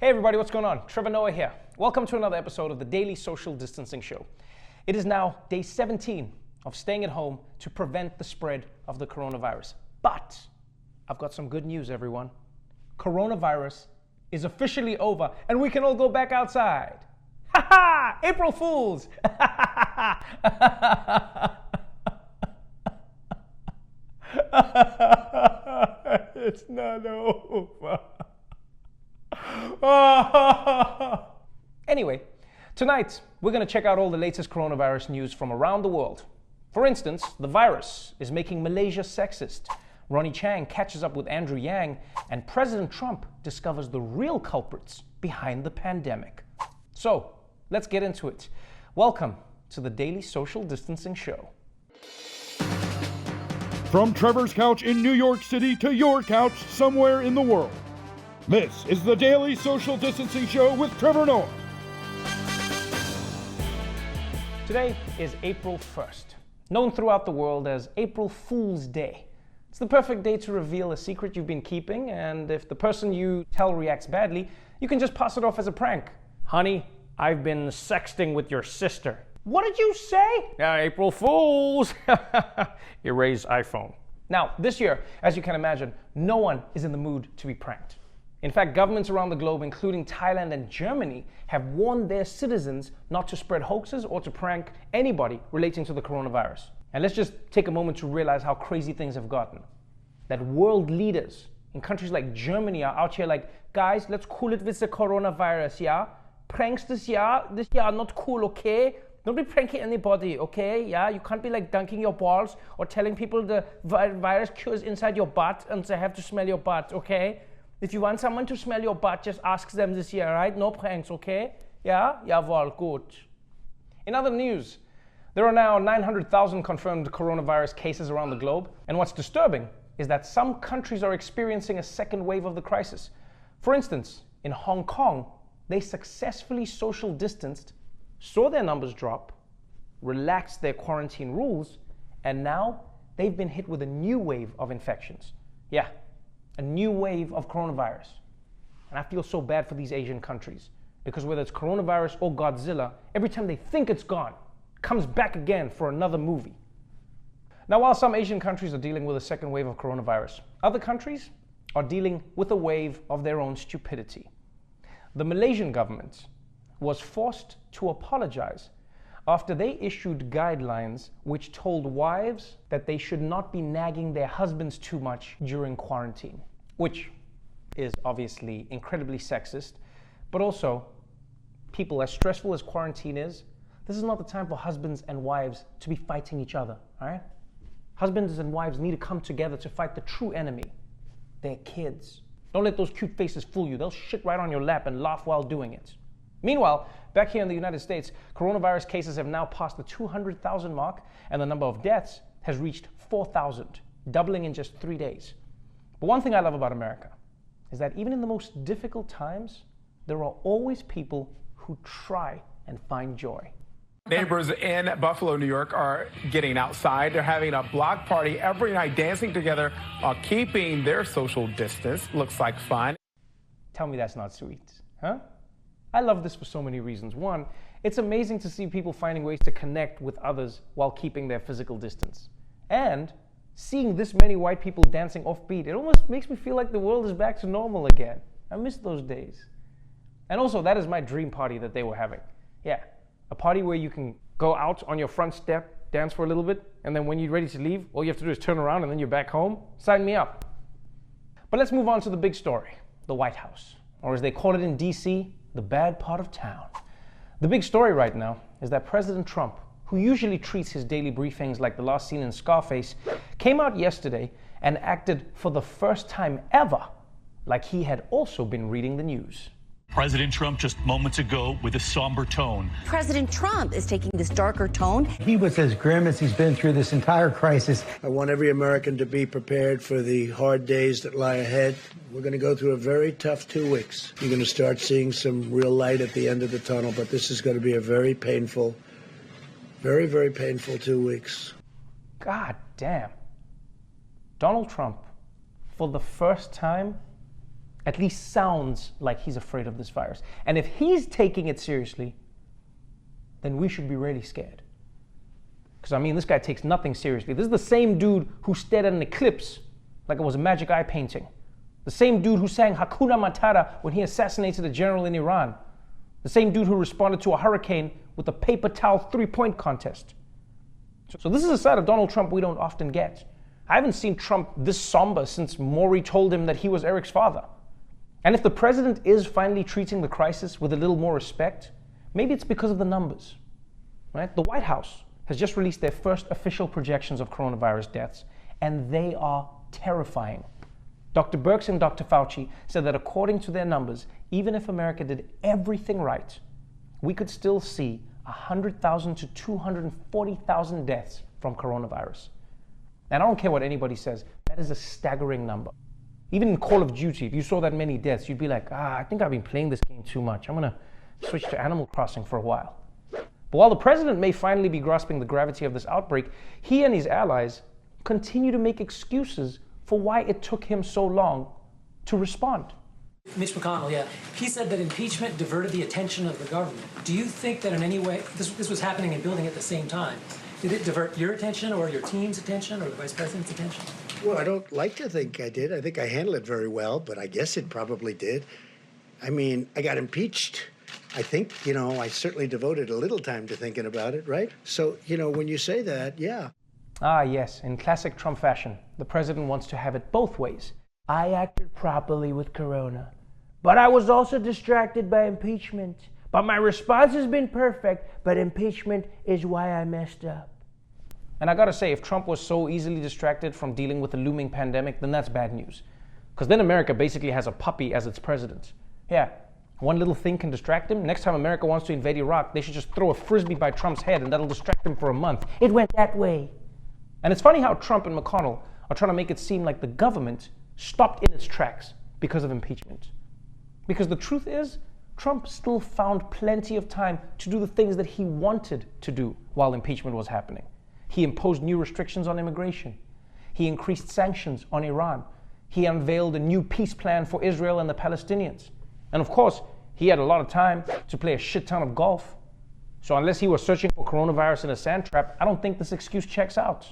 Hey everybody, what's going on? Trevor Noah here. Welcome to another episode of the Daily Social Distancing Show. It is now day 17 of staying at home to prevent the spread of the coronavirus. But I've got some good news, everyone. Coronavirus is officially over and we can all go back outside. Ha ha! April Fools! It's not over. Anyway, tonight we're going to check out all the latest coronavirus news from around the world. For instance, the virus is making Malaysia sexist. Ronnie Chang catches up with Andrew Yang, and President Trump discovers the real culprits behind the pandemic. So, let's get into it. Welcome to the Daily Social Distancing Show. From Trevor's couch in New York City to your couch somewhere in the world. This is the Daily Social Distancing Show with Trevor Noah. Today is April 1st, known throughout the world as April Fool's Day. It's the perfect day to reveal a secret you've been keeping, and if the person you tell reacts badly, you can just pass it off as a prank. Honey, I've been sexting with your sister. What did you say? April Fools! Erase iPhone. Now, this year, as you can imagine, no one is in the mood to be pranked. In fact, governments around the globe, including Thailand and Germany, have warned their citizens not to spread hoaxes or to prank anybody relating to the coronavirus. And let's just take a moment to realize how crazy things have gotten. That world leaders in countries like Germany are out here like, guys, let's cool it with the coronavirus, yeah? Pranks this year are not cool, okay? Don't be pranking anybody, okay? Yeah, you can't be like dunking your balls or telling people the virus cures inside your butt and they have to smell your butt, okay? If you want someone to smell your butt, just ask them this year, right? No pranks, okay? Yeah? Jawohl, gut. In other news, there are now 900,000 confirmed coronavirus cases around the globe. And what's disturbing is that some countries are experiencing a second wave of the crisis. For instance, in Hong Kong, they successfully social distanced, saw their numbers drop, relaxed their quarantine rules, and now they've been hit with a new wave of infections. Yeah, a new wave of coronavirus. And I feel so bad for these Asian countries because whether it's coronavirus or Godzilla, every time they think it's gone, it comes back again for another movie. Now, while some Asian countries are dealing with a second wave of coronavirus, other countries are dealing with a wave of their own stupidity. The Malaysian government was forced to apologize after they issued guidelines which told wives that they should not be nagging their husbands too much during quarantine, which is obviously incredibly sexist, but also, people, as stressful as quarantine is, this is not the time for husbands and wives to be fighting each other, all right? Husbands and wives need to come together to fight the true enemy, their kids. Don't let those cute faces fool you. They'll shit right on your lap and laugh while doing it. Meanwhile, back here in the United States, coronavirus cases have now passed the 200,000 mark, and the number of deaths has reached 4,000, doubling in just 3 days. But one thing I love about America is that even in the most difficult times, there are always people who try and find joy. Neighbors in Buffalo, New York are getting outside. They're having a block party every night, dancing together while keeping their social distance. Looks like fun. Tell me that's not sweet, huh? I love this for so many reasons. One, it's amazing to see people finding ways to connect with others while keeping their physical distance. And seeing this many white people dancing offbeat, it almost makes me feel like the world is back to normal again. I miss those days. And also, that is my dream party that they were having. Yeah, a party where you can go out on your front step, dance for a little bit, and then when you're ready to leave, all you have to do is turn around and then you're back home. Sign me up. But let's move on to the big story, the White House, or as they call it in DC, the bad part of town. The big story right now is that President Trump, who usually treats his daily briefings like the last scene in Scarface, came out yesterday and acted for the first time ever like he had also been reading the news. President Trump just moments ago with a somber tone. President Trump is taking this darker tone. He was as grim as he's been through this entire crisis. I want every American to be prepared for the hard days that lie ahead. We're going to go through a very tough 2 weeks. You're going to start seeing some real light at the end of the tunnel, but this is going to be a very painful, very, very painful 2 weeks. God damn. Donald Trump, for the first time, at least sounds like he's afraid of this virus. And if he's taking it seriously, then we should be really scared. Because, I mean, this guy takes nothing seriously. This is the same dude who stared at an eclipse like it was a magic eye painting. The same dude who sang Hakuna Matata when he assassinated a general in Iran. The same dude who responded to a hurricane with a paper towel three-point contest. So this is a side of Donald Trump we don't often get. I haven't seen Trump this somber since Maury told him that he was Eric's father. And if the president is finally treating the crisis with a little more respect, maybe it's because of the numbers, right? The White House has just released their first official projections of coronavirus deaths, and they are terrifying. Dr. Birx and Dr. Fauci said that according to their numbers, even if America did everything right, we could still see 100,000 to 240,000 deaths from coronavirus. And I don't care what anybody says, that is a staggering number. Even in Call of Duty, if you saw that many deaths, you'd be like, I think I've been playing this game too much. I'm gonna switch to Animal Crossing for a while. But while the president may finally be grasping the gravity of this outbreak, he and his allies continue to make excuses for why it took him so long to respond. Mitch McConnell, he said that impeachment diverted the attention of the government. Do you think that in any way, this was happening and building at the same time, did it divert your attention or your team's attention or the vice president's attention? Well, I don't like to think I did. I think I handled it very well, but I guess it probably did. I mean, I got impeached. I think, I certainly devoted a little time to thinking about it, right? So, when you say that, yeah. Ah, yes, in classic Trump fashion, the president wants to have it both ways. I acted properly with Corona, but I was also distracted by impeachment. But my response has been perfect, but impeachment is why I messed up. And I gotta say, if Trump was so easily distracted from dealing with the looming pandemic, then that's bad news. Because then America basically has a puppy as its president. Yeah, one little thing can distract him. Next time America wants to invade Iraq, they should just throw a frisbee by Trump's head and that'll distract him for a month. It went that way. And it's funny how Trump and McConnell are trying to make it seem like the government stopped in its tracks because of impeachment. Because the truth is, Trump still found plenty of time to do the things that he wanted to do while impeachment was happening. He imposed new restrictions on immigration. He increased sanctions on Iran. He unveiled a new peace plan for Israel and the Palestinians. And of course, he had a lot of time to play a shit ton of golf. So unless he was searching for coronavirus in a sand trap, I don't think this excuse checks out.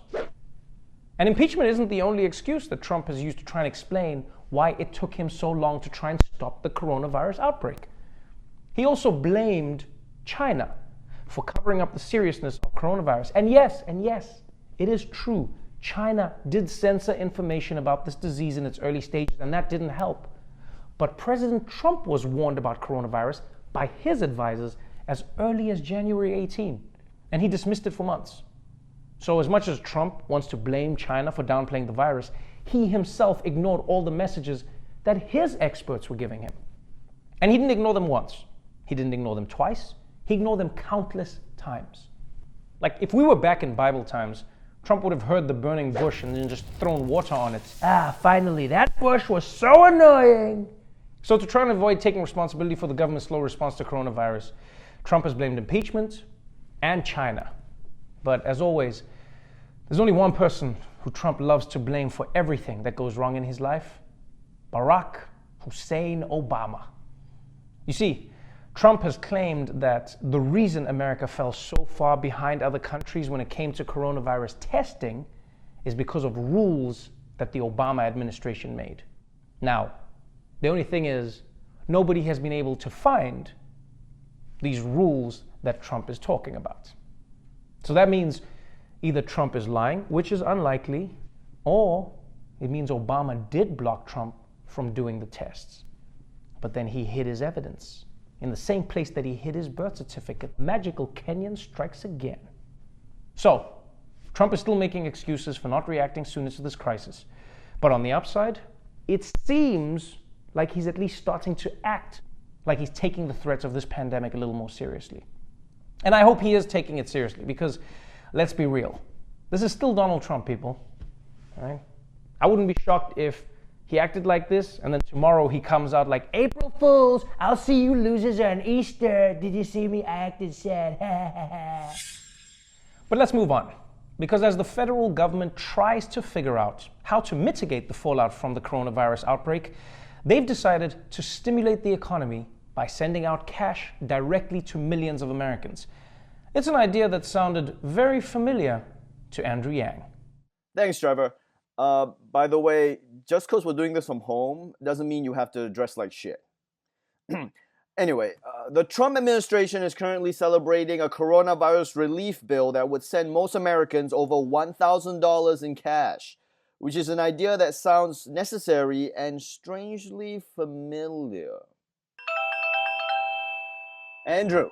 And impeachment isn't the only excuse that Trump has used to try and explain why it took him so long to try and stop the coronavirus outbreak. He also blamed China for covering up the seriousness of coronavirus. And yes, it is true. China did censor information about this disease in its early stages, and that didn't help. But President Trump was warned about coronavirus by his advisors as early as January 18, and he dismissed it for months. So as much as Trump wants to blame China for downplaying the virus, he himself ignored all the messages that his experts were giving him. And he didn't ignore them once. He didn't ignore them twice. He ignored them countless times. Like if we were back in Bible times, Trump would have heard the burning bush and then just thrown water on it. Finally, that bush was so annoying. So to try and avoid taking responsibility for the government's slow response to coronavirus, Trump has blamed impeachment and China. But as always, there's only one person who Trump loves to blame for everything that goes wrong in his life: Barack Hussein Obama. You see, Trump has claimed that the reason America fell so far behind other countries when it came to coronavirus testing is because of rules that the Obama administration made. Now, the only thing is, nobody has been able to find these rules that Trump is talking about. So that means either Trump is lying, which is unlikely, or it means Obama did block Trump from doing the tests. But then he hid his evidence in the same place that he hid his birth certificate. Magical Kenyan strikes again. So, Trump is still making excuses for not reacting sooner to this crisis. But on the upside, it seems like he's at least starting to act like he's taking the threats of this pandemic a little more seriously. And I hope he is taking it seriously because, let's be real, this is still Donald Trump, people. Right? I wouldn't be shocked if he acted like this and then tomorrow he comes out like, April Fools, I'll see you losers on Easter. Did you see me? I acted sad. But let's move on. Because as the federal government tries to figure out how to mitigate the fallout from the coronavirus outbreak, they've decided to stimulate the economy by sending out cash directly to millions of Americans. It's an idea that sounded very familiar to Andrew Yang. Thanks, Trevor. By the way, just because we're doing this from home doesn't mean you have to dress like shit. Anyway, the Trump administration is currently celebrating a coronavirus relief bill that would send most Americans over $1,000 in cash, which is an idea that sounds necessary and strangely familiar. Andrew,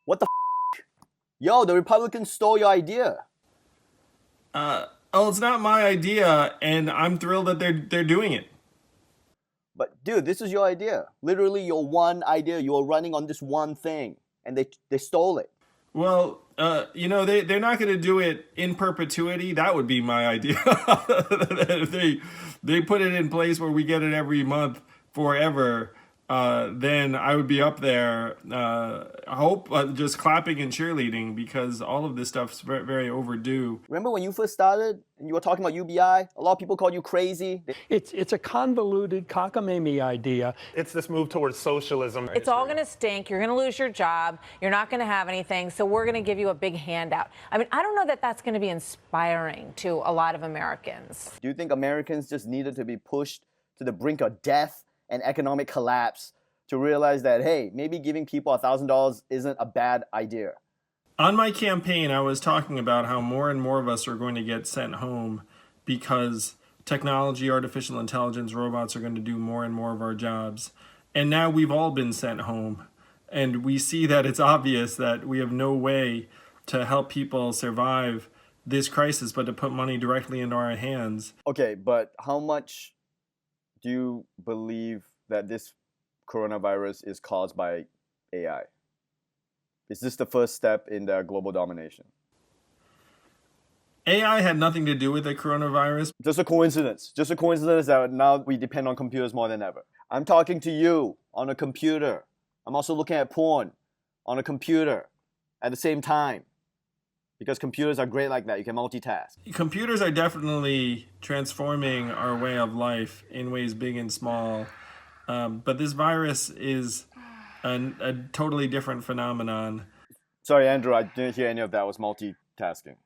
what the f***? Yo, the Republicans stole your idea. It's not my idea, and I'm thrilled that they're doing it. But dude, this is your idea. Literally your one idea. You were running on this one thing, and they stole it. Well, they're not going to do it in perpetuity. That would be my idea. If they put it in place where we get it every month forever, then I would be up there, just clapping and cheerleading, because all of this stuff's very, very overdue. Remember when you first started and you were talking about UBI? A lot of people called you crazy. It's a convoluted cockamamie idea. It's this move towards socialism. It's all going to stink. You're going to lose your job. You're not going to have anything. So we're going to give you a big handout. I mean, I don't know that that's going to be inspiring to a lot of Americans. Do you think Americans just needed to be pushed to the brink of death and economic collapse to realize that, hey, maybe giving people $1,000 isn't a bad idea? On my campaign, I was talking about how more and more of us are going to get sent home because technology, artificial intelligence, robots are going to do more and more of our jobs. And now we've all been sent home. And we see that it's obvious that we have no way to help people survive this crisis but to put money directly into our hands. Okay, but how much do you believe that this coronavirus is caused by AI? Is this the first step in their global domination? AI had nothing to do with the coronavirus. Just a coincidence. Just a coincidence that now we depend on computers more than ever. I'm talking to you on a computer. I'm also looking at porn on a computer at the same time. Because computers are great like that. You can multitask. Computers are definitely transforming our way of life in ways big and small. But this virus is a totally different phenomenon. Sorry, Andrew, I didn't hear any of that. I was multitasking.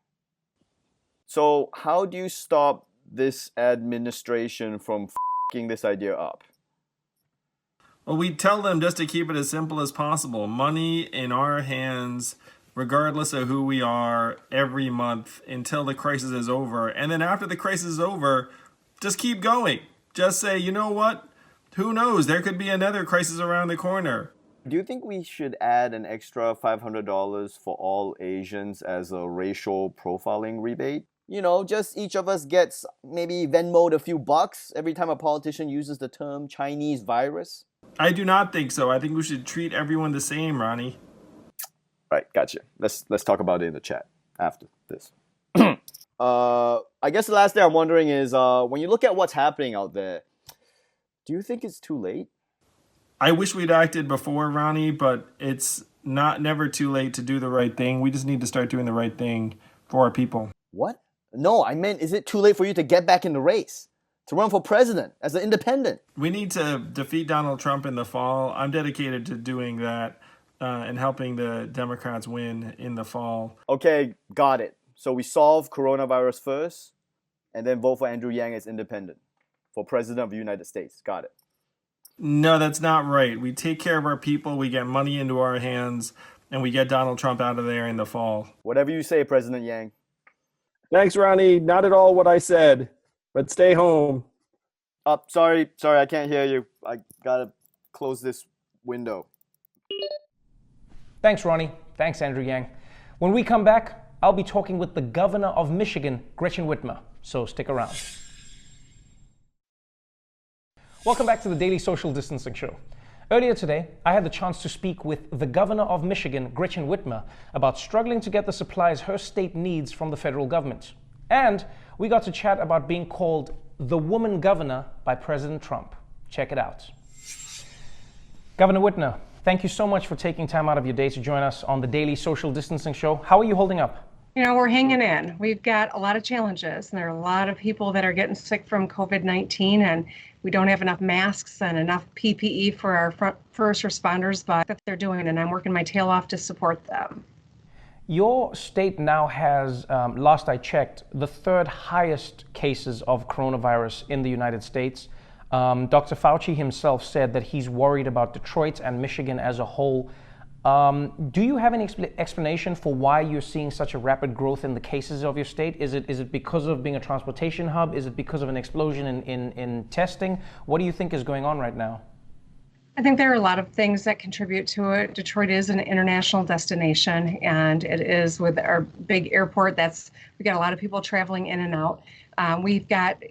So how do you stop this administration from f***ing this idea up? Well, we tell them just to keep it as simple as possible. Money in our hands, regardless of who we are, every month until the crisis is over. And then after the crisis is over, just keep going. Just say, you know what? Who knows? There could be another crisis around the corner. Do you think we should add an extra $500 for all Asians as a racial profiling rebate? You know, just each of us gets maybe Venmo'd a few bucks every time a politician uses the term Chinese virus? I do not think so. I think we should treat everyone the same, Ronnie. Right, gotcha. Let's talk about it in the chat after this. I guess the last thing I'm wondering is, when you look at what's happening out there, do you think it's too late? I wish we'd acted before, Ronnie, but it's never too late to do the right thing. We just need to start doing the right thing for our people. What? No, I meant, is it too late for you to get back in the race? To run for president as an independent? We need to defeat Donald Trump in the fall. I'm dedicated to doing that and helping the Democrats win in the fall. Okay, got it. So we solve coronavirus first, and then vote for Andrew Yang as independent for president of the United States. Got it. No, that's not right. We take care of our people, we get money into our hands, and we get Donald Trump out of there in the fall. Whatever you say, President Yang. Thanks, Ronnie. Not at all what I said, but stay home. Oh, sorry, I can't hear you. I gotta close this window. Thanks, Ronnie. Thanks, Andrew Yang. When we come back, I'll be talking with the governor of Michigan, Gretchen Whitmer, so stick around. Welcome back to the Daily Social Distancing Show. Earlier today, I had the chance to speak with the governor of Michigan, Gretchen Whitmer, about struggling to get the supplies her state needs from the federal government. And we got to chat about being called the woman governor by President Trump. Check it out. Governor Whitmer, thank you so much for taking time out of your day to join us on the Daily Social Distancing Show. How are you holding up? We're hanging in. We've got a lot of challenges, and there are a lot of people that are getting sick from COVID-19, and we don't have enough masks and enough PPE for our first responders, but that they're doing, and I'm working my tail off to support them. Your state now has, last I checked, the third highest cases of coronavirus in the United States. Dr. Fauci himself said that he's worried about Detroit and Michigan as a whole. Do you have any explanation for why you're seeing such a rapid growth in the cases of your state? Is it because of being a transportation hub? Is it because of an explosion in testing? What do you think is going on right now? I think there are a lot of things that contribute to it. Detroit is an international destination, and it is with our big airport. We got a lot of people traveling in and out. We've got,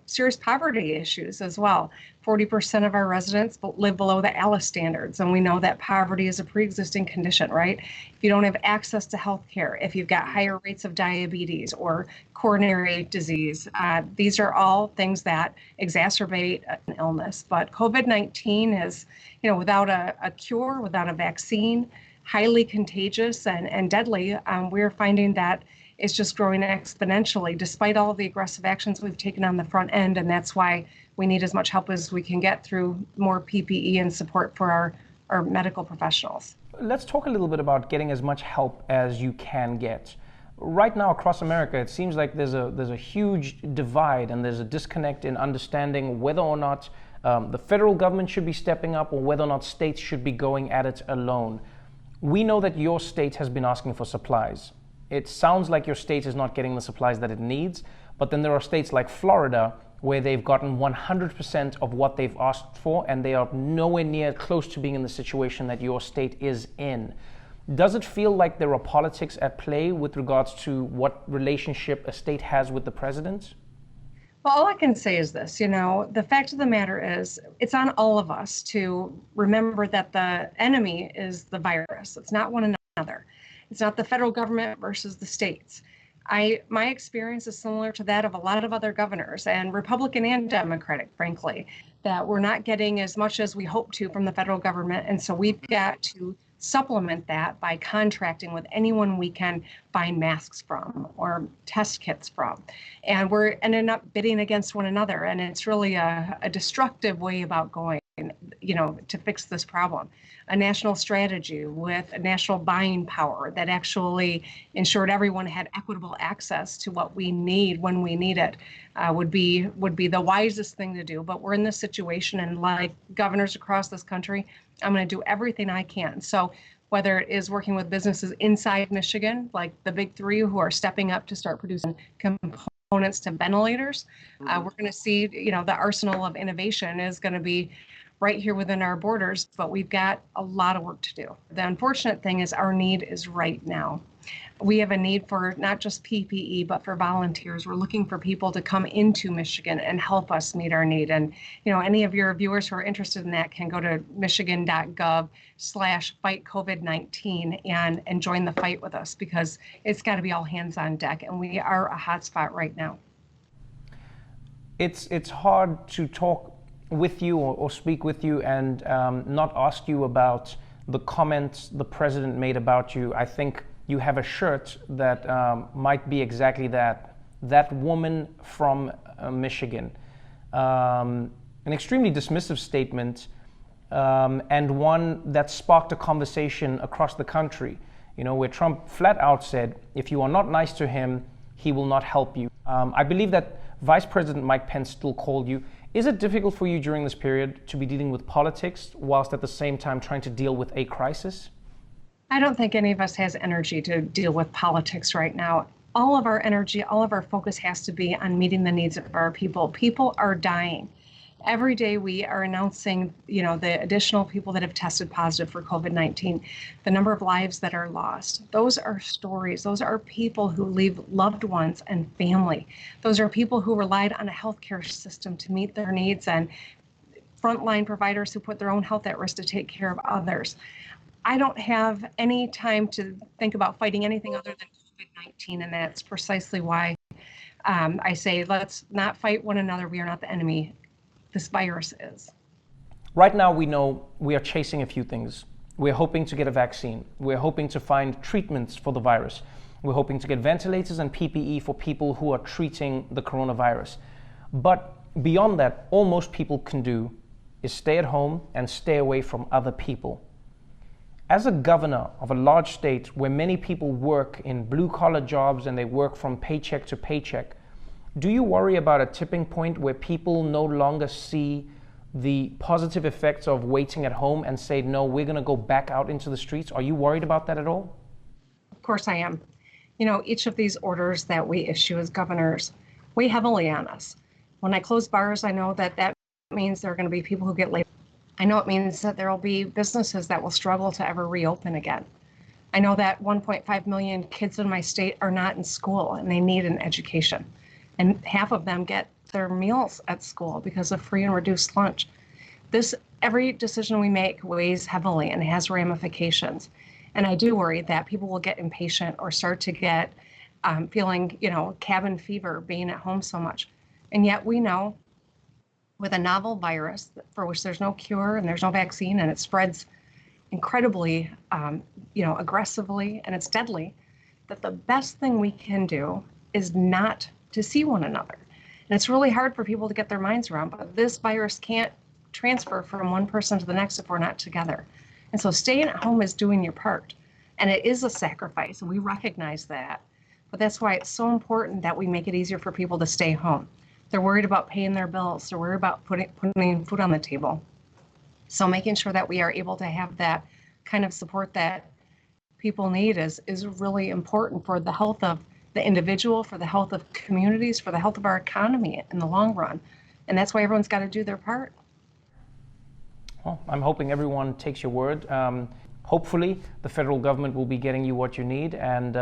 serious poverty issues as well. 40% of our residents live below the ALICE standards, and we know that poverty is a pre-existing condition, right? If you don't have access to health care, if you've got higher rates of diabetes or coronary disease, these are all things that exacerbate an illness. But COVID-19 is, without a cure, without a vaccine, highly contagious and deadly. We're finding that it's just growing exponentially despite all of the aggressive actions we've taken on the front end, and that's why we need as much help as we can get through more PPE and support for our medical professionals. Let's talk a little bit about getting as much help as you can get. Right now across America, it seems like there's a huge divide and there's a disconnect in understanding whether or not the federal government should be stepping up or whether or not states should be going at it alone. We know that your state has been asking for supplies. It sounds like your state is not getting the supplies that it needs, but then there are states like Florida where they've gotten 100% of what they've asked for, and they are nowhere near close to being in the situation that your state is in. Does it feel like there are politics at play with regards to what relationship a state has with the president? Well, all I can say is this, the fact of the matter is it's on all of us to remember that the enemy is the virus. It's not one another. It's not the federal government versus the states. My experience is similar to that of a lot of other governors, and Republican and Democratic, frankly, that we're not getting as much as we hope to from the federal government. And so we've got to supplement that by contracting with anyone we can find masks from or test kits from. And we're ending up bidding against one another. And it's really a destructive way about going, to fix this problem. A national strategy with a national buying power that actually ensured everyone had equitable access to what we need when we need it would be the wisest thing to do. But we're in this situation, and like governors across this country, I'm going to do everything I can. So whether it is working with businesses inside Michigan, like the big three who are stepping up to start producing components to ventilators, we're going to see, the arsenal of innovation is going to be right here within our borders, but we've got a lot of work to do. The unfortunate thing is our need is right now. We have a need for not just PPE, but for volunteers. We're looking for people to come into Michigan and help us meet our need. And, any of your viewers who are interested in that can go to michigan.gov/fightcovid19 and join the fight with us, because it's got to be all hands on deck. And we are a hot spot right now. It's hard to talk with you or speak with you and not ask you about the comments the president made about you. I think you have a shirt that might be exactly that woman from Michigan. An extremely dismissive statement and one that sparked a conversation across the country, where Trump flat out said, if you are not nice to him, he will not help you. I believe that Vice President Mike Pence still called you. Is it difficult for you during this period to be dealing with politics whilst at the same time trying to deal with a crisis? I don't think any of us has energy to deal with politics right now. All of our energy, all of our focus has to be on meeting the needs of our people. People are dying. Every day we are announcing, the additional people that have tested positive for COVID-19, the number of lives that are lost. Those are stories. Those are people who leave loved ones and family. Those are people who relied on a healthcare system to meet their needs, and frontline providers who put their own health at risk to take care of others. I don't have any time to think about fighting anything other than COVID-19, and that's precisely why I say let's not fight one another. We are not the enemy. This virus is. Right now, we know we are chasing a few things. We're hoping to get a vaccine. We're hoping to find treatments for the virus. We're hoping to get ventilators and PPE for people who are treating the coronavirus. But beyond that, all most people can do is stay at home and stay away from other people. As a governor of a large state where many people work in blue-collar jobs and they work from paycheck to paycheck, do you worry about a tipping point where people no longer see the positive effects of waiting at home and say, no, we're going to go back out into the streets? Are you worried about that at all? Of course I am. You know, each of these orders that we issue as governors weigh heavily on us. When I close bars, I know that means there are going to be people who get laid. I know it means that there will be businesses that will struggle to ever reopen again. I know that 1.5 million kids in my state are not in school and they need an education. And half of them get their meals at school because of free and reduced lunch. Every decision we make weighs heavily and has ramifications. And I do worry that people will get impatient or start to get feeling, cabin fever being at home so much. And yet we know with a novel virus for which there's no cure and there's no vaccine and it spreads incredibly, aggressively and it's deadly, that the best thing we can do is not to see one another. And it's really hard for people to get their minds around, but this virus can't transfer from one person to the next if we're not together. And so staying at home is doing your part. And it is a sacrifice, and we recognize that. But that's why it's so important that we make it easier for people to stay home. They're worried about paying their bills. They're worried about putting food on the table. So making sure that we are able to have that kind of support that people need is really important for the health of the individual, for the health of communities, for the health of our economy in the long run. And that's why everyone's got to do their part. Well, I'm hoping everyone takes your word. Hopefully, the federal government will be getting you what you need. And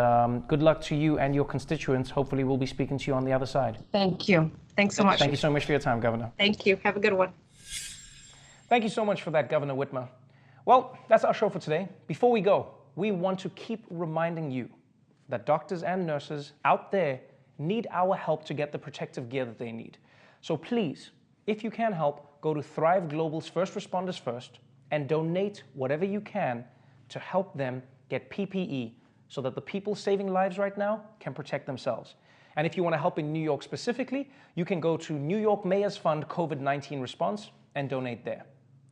good luck to you and your constituents. Hopefully, we'll be speaking to you on the other side. Thank you. Thanks so much. Thank you so much for your time, Governor. Thank you. Have a good one. Thank you so much for that, Governor Whitmer. Well, that's our show for today. Before we go, we want to keep reminding you that doctors and nurses out there need our help to get the protective gear that they need. So please, if you can help, go to Thrive Global's First Responders First and donate whatever you can to help them get PPE so that the people saving lives right now can protect themselves. And if you want to help in New York specifically, you can go to New York Mayor's Fund COVID-19 Response and donate there.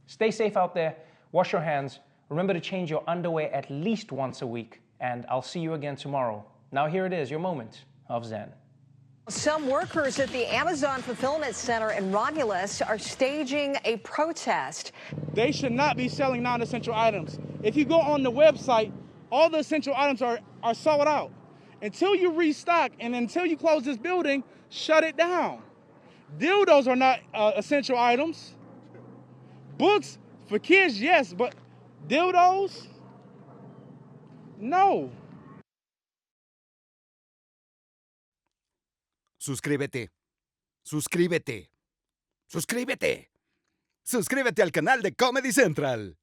Stay safe out there, wash your hands, remember to change your underwear at least once a week, and I'll see you again tomorrow. Now here it is, your moment of Zen. Some workers at the Amazon Fulfillment Center in Romulus are staging a protest. They should not be selling non-essential items. If you go on the website, all the essential items are sold out. Until you restock and until you close this building, shut it down. Dildos are not essential items. Books for kids, yes, but dildos? No. Suscríbete. Suscríbete. Suscríbete. Suscríbete al canal de Comedy Central.